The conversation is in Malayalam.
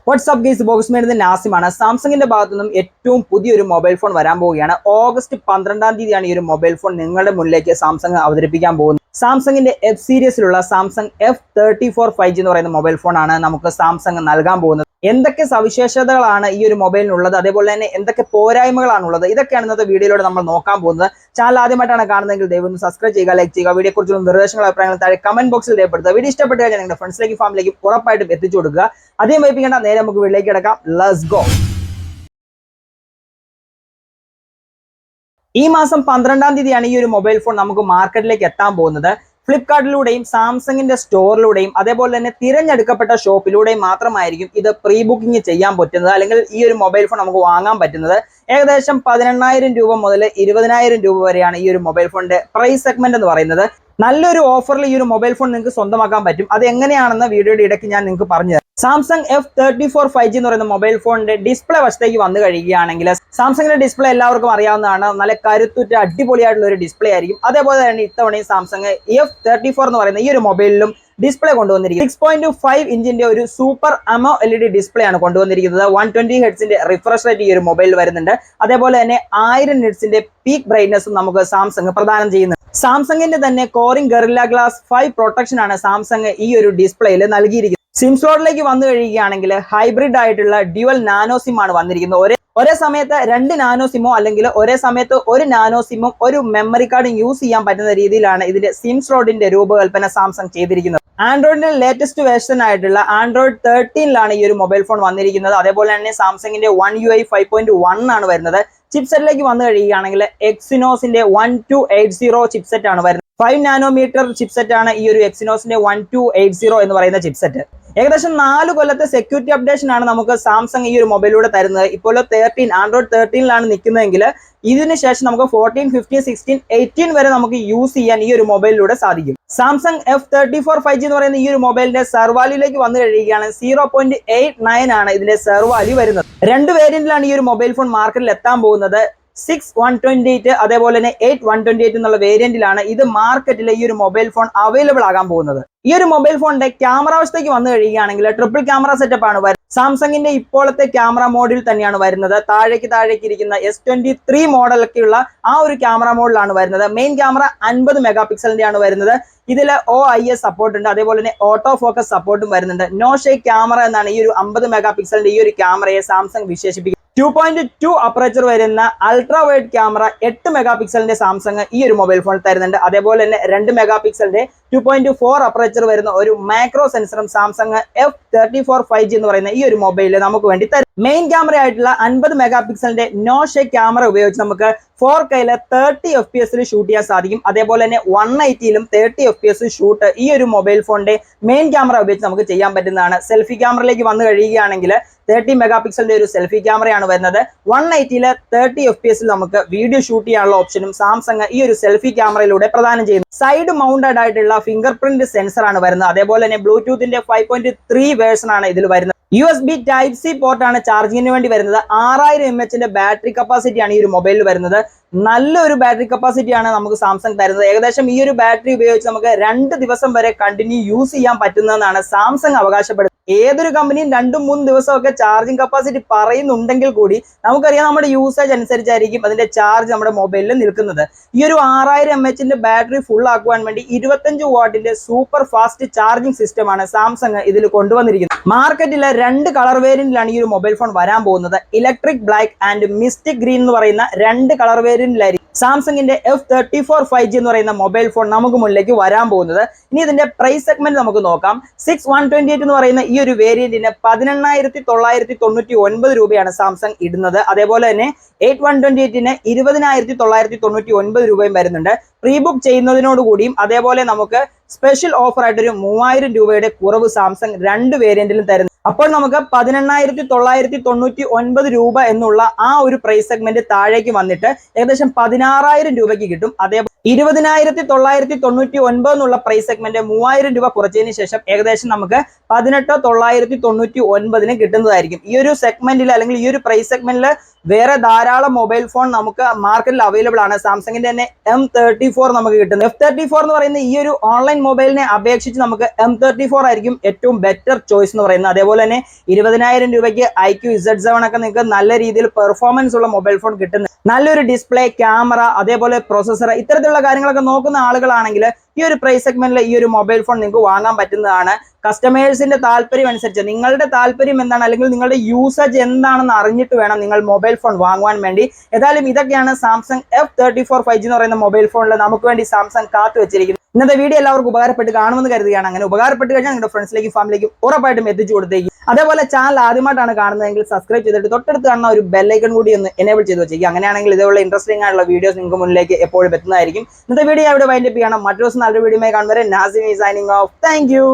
Watsapp guys, boxmate Nasim ആണ്. സാംസങ്ങിന്റെ ഭാഗത്തു നിന്നും ഏറ്റവും പുതിയൊരു മൊബൈൽ ഫോൺ വരാൻ പോവുകയാണ്. ഓഗസ്റ്റ് 12-ാം തീയതിയാണ് ഈ ഒരു മൊബൈൽ ഫോൺ നിങ്ങളുടെ മുന്നിലേക്ക് സാംസങ് അവതരിപ്പിക്കാൻ പോകുന്നത്. സാംസങ്ങിന്റെ എഫ് സീരീസിലുള്ള സാംസങ് F34 5G എന്ന് പറയുന്ന മൊബൈൽ ഫോൺ ആണ് നമുക്ക് സാംസങ് നൽകാൻ പോകുന്നത്. എന്തൊക്കെ സവിശേഷതകളാണ് ഈ ഒരു മൊബൈലിനുള്ളത്, അതേപോലെ തന്നെ എന്തൊക്കെ പോരായ്മകളാണുള്ളത്, ഇതൊക്കെയാണ് ഇന്നത്തെ വീഡിയോയിലൂടെ നമ്മൾ നോക്കാൻ പോകുന്നത്. ചാനൽ ആദ്യമായിട്ടാണ് കാണുന്നതെങ്കിൽ ദയവായി സബ്സ്ക്രൈബ് ചെയ്യുക, ലൈക്ക് ചെയ്യുക. വീഡിയോയെക്കുറിച്ചുള്ള നിർദ്ദേശങ്ങളും അഭിപ്രായങ്ങളും താഴെ കമന്റ് ബോക്സിൽ രേഖപ്പെടുത്തുക. വീഡിയോ ഇഷ്ടപ്പെട്ടു കഴിഞ്ഞാൽ നിങ്ങളുടെ ഫ്രണ്ട്സിലേക്കും ഫാമിലിയിലേക്കും ഉറപ്പായിട്ടും എത്തിച്ചു കൊടുക്കുക. അധികം വൈകിക്കേണ്ട, നേരെ നമുക്ക് വീട്ടിലേക്ക് കിടക്കാം. Let's go. ഈ മാസം 12-ാം തീയതിയാണ് ഈ ഒരു മൊബൈൽ ഫോൺ നമുക്ക് മാർക്കറ്റിലേക്ക് എത്താൻ പോകുന്നത്. ഫ്ലിപ്കാർട്ടിലൂടെയും സാംസങ്ങിന്റെ സ്റ്റോറിലൂടെയും അതേപോലെ തന്നെ തിരഞ്ഞെടുക്കപ്പെട്ട ഷോപ്പിലൂടെയും മാത്രമായിരിക്കും ഇത് പ്രീ ബുക്കിംഗ് ചെയ്യാൻ പറ്റുന്നത്, അല്ലെങ്കിൽ ഈ ഒരു മൊബൈൽ ഫോൺ നമുക്ക് വാങ്ങാൻ പറ്റുന്നത്. ഏകദേശം 18,000 രൂപ മുതൽ 20,000 രൂപ വരെയാണ് ഈ ഒരു മൊബൈൽ ഫോണിന്റെ പ്രൈസ് സെഗ്മെന്റ് എന്ന് പറയുന്നത്. നല്ലൊരു ഓഫറിൽ ഈ ഒരു മൊബൈൽ ഫോൺ നിങ്ങൾക്ക് സ്വന്തമാക്കാൻ പറ്റും. അത് എങ്ങനെയാണെന്ന് വീഡിയോയുടെ ഇടയ്ക്ക് ഞാൻ നിങ്ങൾക്ക് പറഞ്ഞു തരാം. സാംസങ് F34 5G എന്ന് പറയുന്ന മൊബൈൽ ഫോണിന്റെ ഡിസ്പ്ലേ വശത്തേക്ക് വന്നു കഴിയുകയാണെങ്കിൽ സാംസങ്ങിന്റെ ഡിസ്പ്ലേ എല്ലാവർക്കും അറിയാവുന്നതാണ്. നല്ല കരുത്തുറ്റ അടിപൊളിയായിട്ടുള്ള ഒരു ഡിസ്പ്ലേ ആയിരിക്കും. അതേപോലെ തന്നെ ഇത്തവണയും സാംസങ് F34 എന്ന് പറയുന്ന ഈ ഒരു മൊബൈലിലും ഡിസ്പ്ലേ കൊണ്ടുവന്നിരിക്കുന്നത് 6.5 ഇഞ്ചിന്റെ ഒരു സൂപ്പർ അമോ LED ഡിസ്പ്ലേ ആണ് കൊണ്ടുവന്നിരിക്കുന്നത്. 120 ഹെർട്സിന്റെ റിഫ്രഷ് റേറ്റ് ഈ ഒരു മൊബൈലിൽ വരുന്നുണ്ട്. അതേപോലെ തന്നെ 1000 നിറ്റ്സിന്റെ പീക്ക് ബ്രൈറ്റ്നസും നമുക്ക് സാംസങ് പ്രദാനം ചെയ്യുന്നുണ്ട്. സാംസങ്ങിന്റെ തന്നെ കോറിംഗ് ഗറില്ല ഗ്ലാസ് 5 പ്രൊട്ടക്ഷൻ ആണ് സാംസങ് ഈ ഒരു ഡിസ്പ്ലേയിൽ നൽകിയിരിക്കുന്നത്. സിം സ്ലോട്ടിലേക്ക് വന്നു കഴിയുകയാണെങ്കിൽ ഹൈബ്രിഡ് ആയിട്ടുള്ള ഡ്യുവൽ നാനോ സിം ആണ് വന്നിരിക്കുന്നത്. ഒരേ സമയത്ത് 2 നാനോ സിമോ അല്ലെങ്കിൽ ഒരേ സമയത്ത് 1 നാനോ സിമും ഒരു മെമ്മറി കാർഡും യൂസ് ചെയ്യാൻ പറ്റുന്ന രീതിയിലാണ് ഇതിന്റെ സിം സ്ലോട്ടിന്റെ രൂപകൽപ്പന സാംസങ് ചെയ്തിരിക്കുന്നത്. ആൻഡ്രോയിഡിന്റെ ലേറ്റസ്റ്റ് വേർഷൻ ആയിട്ടുള്ള ആൻഡ്രോയിഡ് 13-ലാണ് ഈ ഒരു മൊബൈൽ ഫോൺ വന്നിരിക്കുന്നത്. അതേപോലെ തന്നെ സാംസങ്ങിന്റെ One UI 5.1 ആണ് വരുന്നത്. ചിപ്സെറ്റിലേക്ക് വന്നു കഴിയുകയാണെങ്കിൽ എക്സിനോസിന്റെ 1280 ചിപ്സെറ്റ് ആണ് വരുന്നത്. 5 നാനോമീറ്റർ ചിപ്സെറ്റ് ആണ് ഈ ഒരു എക്സിനോസിന്റെ 1280 എന്ന് പറയുന്ന ചിപ്സെറ്റ്. ഏകദേശം 4 കൊല്ലത്തെ സെക്യൂരിറ്റി അപ്ഡേഷൻ ആണ് നമുക്ക് സാംസങ് ഈ ഒരു മൊബൈലിലൂടെ തരുന്നത്. ഇപ്പോൾ ആൻഡ്രോയിഡ് 13-ലാണ് നിൽക്കുന്നതെങ്കിൽ ഇതിന് ശേഷം നമുക്ക് 14, 15, 16, 18 വരെ നമുക്ക് യൂസ് ചെയ്യാൻ ഈ ഒരു മൊബൈലിലൂടെ സാധിക്കും. സാംസങ് F34 5G എന്ന് പറയുന്ന ഈ ഒരു മൊബൈലിന്റെ സെർവാല്യൂലേക്ക് വന്നു കഴിയുകയാണ് 0.89 ആണ് ഇതിന്റെ സെർവാല്യൂ വരുന്നത്. 2 വേരിയന്റിലാണ് ഈ ഒരു മൊബൈൽ ഫോൺ മാർക്കറ്റിൽ എത്താൻ പോകുന്നത്. 6/128 അതേപോലെ തന്നെ 8/128 എന്നുള്ള വേരിയന്റിലാണ് ഇത് മാർക്കറ്റിലെ ഈ ഒരു മൊബൈൽ ഫോൺ അവൈലബിൾ ആകാൻ പോകുന്നത്. ഈ ഒരു മൊബൈൽ ഫോണിന്റെ ക്യാമറ വശത്തേക്ക് വന്നു കഴിയുകയാണെങ്കിൽ ട്രിപ്പിൾ ക്യാമറ സെറ്റപ്പ് ആണ് വരുന്നത്. സാംസങ്ങിന്റെ ഇപ്പോഴത്തെ ക്യാമറ മോഡിൽ തന്നെയാണ് വരുന്നത്. താഴേക്ക് ഇരിക്കുന്ന S23 മോഡലൊക്കെയുള്ള ആ ഒരു ക്യാമറ മോഡിലാണ് വരുന്നത്. മെയിൻ ക്യാമറ 50 മെഗാ പിക്സലിന്റെ ആണ് വരുന്നത്. ഇതിൽ OIS സപ്പോർട്ട് ഉണ്ട്, അതേപോലെ തന്നെ ഓട്ടോ ഫോക്കസ് സപ്പോർട്ടും വരുന്നുണ്ട്. നോ ഷേക്ക് ക്യാമറ എന്നാണ് ഈ ഒരു 50 മെഗാ പിക്സലിന്റെ ഈ ഒരു ക്യാമറയെ സാംസങ് വിശേഷിപ്പിക്കുന്നത്. 2.2 അപ്പറേച്ചർ വരുന്ന അൾട്രാ വൈഡ് ക്യാമറ 8 മെഗാ പിക്സലിന്റെ സാംസങ് ഈ ഒരു മൊബൈൽ ഫോൺ തരുന്നുണ്ട്. അതേപോലെ തന്നെ 2 മെഗാ പിക്സലിന്റെ 2.4 അപ്പറേച്ചർ വരുന്ന ഒരു മാക്രോ സെൻസറും സാംസങ് F34 5G എന്ന് പറയുന്ന ഈ ഒരു മൊബൈലിൽ നമുക്ക് വേണ്ടി തരും. മെയിൻ ക്യാമറ ആയിട്ടുള്ള 50 മെഗാ പിക്സലിന്റെ നോ ഷേക്ക് ക്യാമറ ഉപയോഗിച്ച് നമുക്ക് 4Kയിൽ 30 FPS ഷൂട്ട് ചെയ്യാൻ സാധിക്കും. അതേപോലെ തന്നെ 180-ലും 30 FPS ഷൂട്ട് ഈ ഒരു മൊബൈൽ ഫോണിന്റെ മെയിൻ ക്യാമറ ഉപയോഗിച്ച് നമുക്ക് ചെയ്യാൻ പറ്റുന്നതാണ്. സെൽഫി ക്യാമറയിലേക്ക് വന്നു കഴിയുകയാണെങ്കിൽ 30 മെഗാ പിക്സലിന്റെ ഒരു സെൽഫി ക്യാമറയാണ് വരുന്നത്. 180-ല് 30 FPS നമുക്ക് വീഡിയോ ഷൂട്ട് ചെയ്യാനുള്ള ഓപ്ഷനും സാംസങ് ഈ ഒരു സെൽഫി ക്യാമറയിലൂടെ പ്രദാനം ചെയ്യുന്നു. സൈഡ് മൗണ്ടഡ് ആയിട്ടുള്ള ഫിംഗർ പ്രിന്റ് സെൻസർ ആണ് വരുന്നത്. അതേപോലെ തന്നെ ബ്ലൂടൂത്തിന്റെ 5.3 വേർഷൻ ആണ് ഇതിൽ വരുന്നത്. USB Type-C പോർട്ടാണ് ചാർജിങ്ങിന് വേണ്ടി വരുന്നത്. 6000 mAh ബാറ്ററി കപ്പാസിറ്റി ആണ് ഈ ഒരു മൊബൈലിൽ വരുന്നത്. നല്ലൊരു ബാറ്ററി കപ്പാസിറ്റി ആണ് നമുക്ക് സാംസങ് തരുന്നത്. ഏകദേശം ഈ ഒരു ബാറ്ററി ഉപയോഗിച്ച് നമുക്ക് 2 ദിവസം വരെ കണ്ടിന്യൂ യൂസ് ചെയ്യാൻ പറ്റുന്നതെന്നാണ് സാംസങ് അവകാശപ്പെടുന്നത്. ഏതൊരു കമ്പനിയും 2-3 ദിവസമൊക്കെ ചാർജിങ് കപ്പാസിറ്റി പറയുന്നുണ്ടെങ്കിൽ കൂടി നമുക്കറിയാം നമ്മുടെ യൂസേജ് അനുസരിച്ചായിരിക്കും അതിന്റെ ചാർജ് നമ്മുടെ മൊബൈലിൽ നിൽക്കുന്നത്. ഈ ഒരു 6000 mAh ബാറ്ററി ഫുൾ ആക്കുവാൻ വേണ്ടി 25 വാട്ടിന്റെ സൂപ്പർ ഫാസ്റ്റ് ചാർജിങ് സിസ്റ്റം ആണ് സാംസങ് ഇതിൽ കൊണ്ടുവന്നിരിക്കുന്നത്. മാർക്കറ്റിലെ 2 കളർ വേരിയന്റിലാണ് ഈ ഒരു മൊബൈൽ ഫോൺ വരാൻ പോകുന്നത്. Electric black and mystic green എന്ന് പറയുന്ന 2 കളർ വേരിയന്റിലായിരിക്കും സാംസങ്ങിന്റെ F34 5G എന്ന് പറയുന്ന മൊബൈൽ ഫോൺ നമുക്ക് മുന്നിലേക്ക് വരാൻ പോകുന്നത്. ഇനി ഇതിന്റെ പ്രൈസ് സെഗ്മെന്റ് നമുക്ക് നോക്കാം. 6/128 എന്ന് പറയുന്ന ഈ ഒരു വേരിയന്റിന് 18,999 രൂപയാണ് സാംസങ് ഇടുന്നത്. അതേപോലെ തന്നെ 8/128-ന് 20,999 രൂപയും വരുന്നുണ്ട്. പ്രീ ബുക്ക് ചെയ്യുന്നതിനോടുകൂടിയും അതേപോലെ നമുക്ക് സ്പെഷ്യൽ ഓഫർ ആയിട്ടൊരു 3000 രൂപയുടെ കുറവ് സാംസങ് 2 വേരിയന്റിലും തരുന്നു. അപ്പോൾ നമുക്ക് 18,999 രൂപ എന്നുള്ള ആ ഒരു പ്രൈസ് സെഗ്മെന്റ് താഴേക്ക് വന്നിട്ട് ഏകദേശം 16,000 രൂപയ്ക്ക് കിട്ടും. അതേപോലെ 20,999 എന്നുള്ള പ്രൈസ് സെഗ്മെന്റ് 3000 രൂപ കുറച്ചതിന് ശേഷം ഏകദേശം നമുക്ക് 18,999-ന് കിട്ടുന്നതായിരിക്കും. ഈ ഒരു സെഗ്മെന്റിൽ അല്ലെങ്കിൽ ഈ ഒരു പ്രൈസ് സെഗ്മെന്റിൽ വേറെ ധാരാളം മൊബൈൽ ഫോൺ നമുക്ക് മാർക്കറ്റിൽ അവൈലബിൾ ആണ്. സാംസങ്ങിന്റെ തന്നെ M34 നമുക്ക് കിട്ടുന്നത്. F34 എന്ന് പറയുന്ന ഈ ഒരു ഓൺലൈൻ മൊബൈലിനെ അപേക്ഷിച്ച് നമുക്ക് M34 ആയിരിക്കും ഏറ്റവും ബെറ്റർ ചോയ്സ് എന്ന് പറയുന്നത്. അതേപോലെ അതുപോലെ തന്നെ 20,000 രൂപയ്ക്ക് IQ-Z7 ഒക്കെ നിങ്ങൾക്ക് നല്ല രീതിയിൽ പെർഫോമൻസ് ഉള്ള മൊബൈൽ ഫോൺ കിട്ടുന്നത്. നല്ലൊരു ഡിസ്പ്ലേ, ക്യാമറ, അതേപോലെ പ്രൊസസർ, ഇത്തരത്തിലുള്ള കാര്യങ്ങളൊക്കെ നോക്കുന്ന ആളുകളാണെങ്കിൽ ഈ ഒരു പ്രൈസ് സെഗ്മെന്റിൽ ഈ ഒരു മൊബൈൽ ഫോൺ നിങ്ങൾക്ക് വാങ്ങാൻ പറ്റുന്നതാണ്. കസ്റ്റമേഴ്സിന്റെ താല്പര്യം അനുസരിച്ച് നിങ്ങളുടെ താല്പര്യം എന്താണ്, അല്ലെങ്കിൽ നിങ്ങളുടെ യൂസേജ് എന്താണെന്ന് അറിഞ്ഞിട്ട് വേണം നിങ്ങൾ മൊബൈൽ ഫോൺ വാങ്ങുവാൻ വേണ്ടി. ഏതായാലും ഇതൊക്കെയാണ് സാംസങ് F34 5G എന്ന് പറയുന്ന മൊബൈൽ ഫോണിൽ നമുക്ക് വേണ്ടി സാംസങ് കാത്തു വെച്ചിരിക്കുന്നത്. ഇന്നത്തെ വീഡിയോ എല്ലാവർക്കും ഉപകാരപ്പെട്ട് കാണുമെന്ന് കരുതുകയാണ്. അങ്ങനെ ഉപകാരപ്പെട്ട് കഴിഞ്ഞാൽ നിങ്ങളുടെ ഫ്രണ്ട്സിലേക്കും ഫാമിലിക്കും ഉറപ്പായിട്ടും എത്തിച്ചു കൊടുത്തേക്കും. അതേപോലെ ചാനൽ ആദ്യമായിട്ടാണ് കാണുന്നതെങ്കിൽ സബ്സ്ക്രൈബ് ചെയ്തിട്ട് തൊട്ടടുത്ത് കാണുന്ന ഒരു ബെല്ലൈക്കൺ കൂടി ഒന്ന് എനേബിൾ ചെയ്ത് വെച്ചേക്കുക. അങ്ങനെയാണെങ്കിൽ ഇതേപോലെ ഇൻട്രസ്റ്റിംഗ് ആയിട്ടുള്ള വീഡിയോസ് നിങ്ങൾക്ക് മുന്നിലേക്ക് എപ്പോഴും എത്തുന്നതായിരിക്കും. ഇന്നത്തെ വീഡിയോ ഇവിടെ വൈൻഡപ്പ് ചെയ്യണം. മറ്റൊരു ദിവസം നല്ലൊരു വീഡിയോ കാണുന്നവരെ Nazim signing off. Thank you.